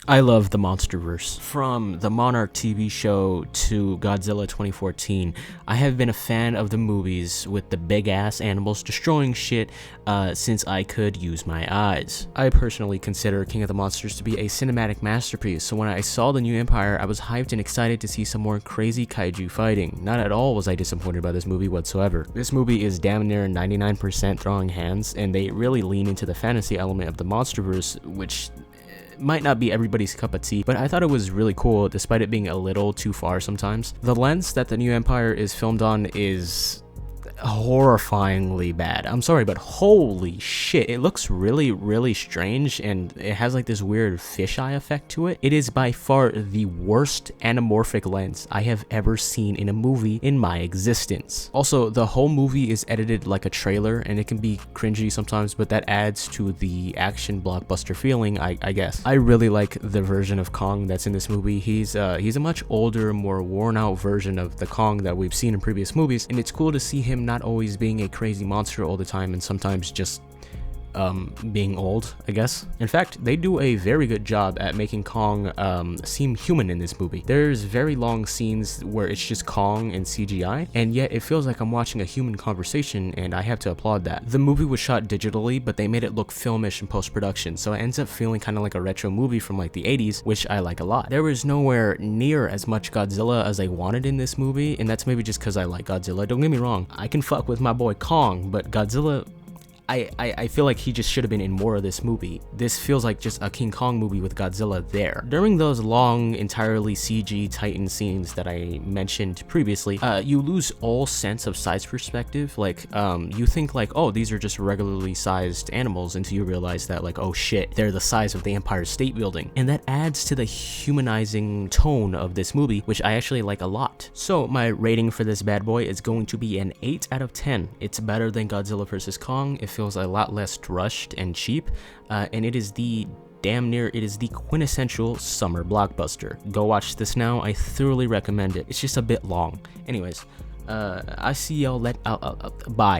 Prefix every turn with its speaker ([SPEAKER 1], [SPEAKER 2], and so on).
[SPEAKER 1] I love the MonsterVerse. From the Monarch TV show to Godzilla 2014, I have been a fan of the movies with the big-ass animals destroying shit since I could use my eyes. I personally consider King of the Monsters to be a cinematic masterpiece, so when I saw the new Empire, I was hyped and excited to see some more crazy kaiju fighting. Not at all was I disappointed by this movie whatsoever. This movie is damn near 99% throwing hands, and they really lean into the fantasy element of the MonsterVerse, which might not be everybody's cup of tea, but I thought it was really cool despite it being a little too far sometimes. The lens that the new Empire is filmed on is horrifyingly bad. I'm sorry, but holy shit, it looks really strange, and it has like this weird fisheye effect to it. It is by far the worst anamorphic lens I have ever seen in a movie in my existence. Also, the whole movie is edited like a trailer, and it can be cringy sometimes, but that adds to the action blockbuster feeling, I guess. I really like the version of Kong that's in this movie. He's a much older, more worn out version of the Kong that we've seen in previous movies, and it's cool to see him not always being a crazy monster all the time and sometimes just being old, I guess. In fact, they do a very good job at making Kong seem human in this movie. There's very long scenes where it's just Kong and CGI, and yet it feels like I'm watching a human conversation, and I have to applaud that. The movie was shot digitally, but they made it look filmish in post-production, so it ends up feeling kind of like a retro movie from like the 80s, which I like a lot. There was nowhere near as much Godzilla as I wanted in this movie, and that's maybe just because I like Godzilla. Don't get me wrong, I can fuck with my boy Kong, but Godzilla, I feel like he just should have been in more of this movie. This feels like just a King Kong movie with Godzilla there. During those long, entirely CG Titan scenes that I mentioned previously, you lose all sense of size perspective. Like, you think like, oh, these are just regularly sized animals, until you realize that like, oh shit, they're the size of the Empire State Building. And that adds to the humanizing tone of this movie, which I actually like a lot. So my rating for this bad boy is going to be an 8 out of 10. It's better than Godzilla vs. Kong. It feels a lot less rushed and cheap, and it is the quintessential summer blockbuster. Go watch this now. I thoroughly recommend it. It's just a bit long. Anyways, I see y'all bye.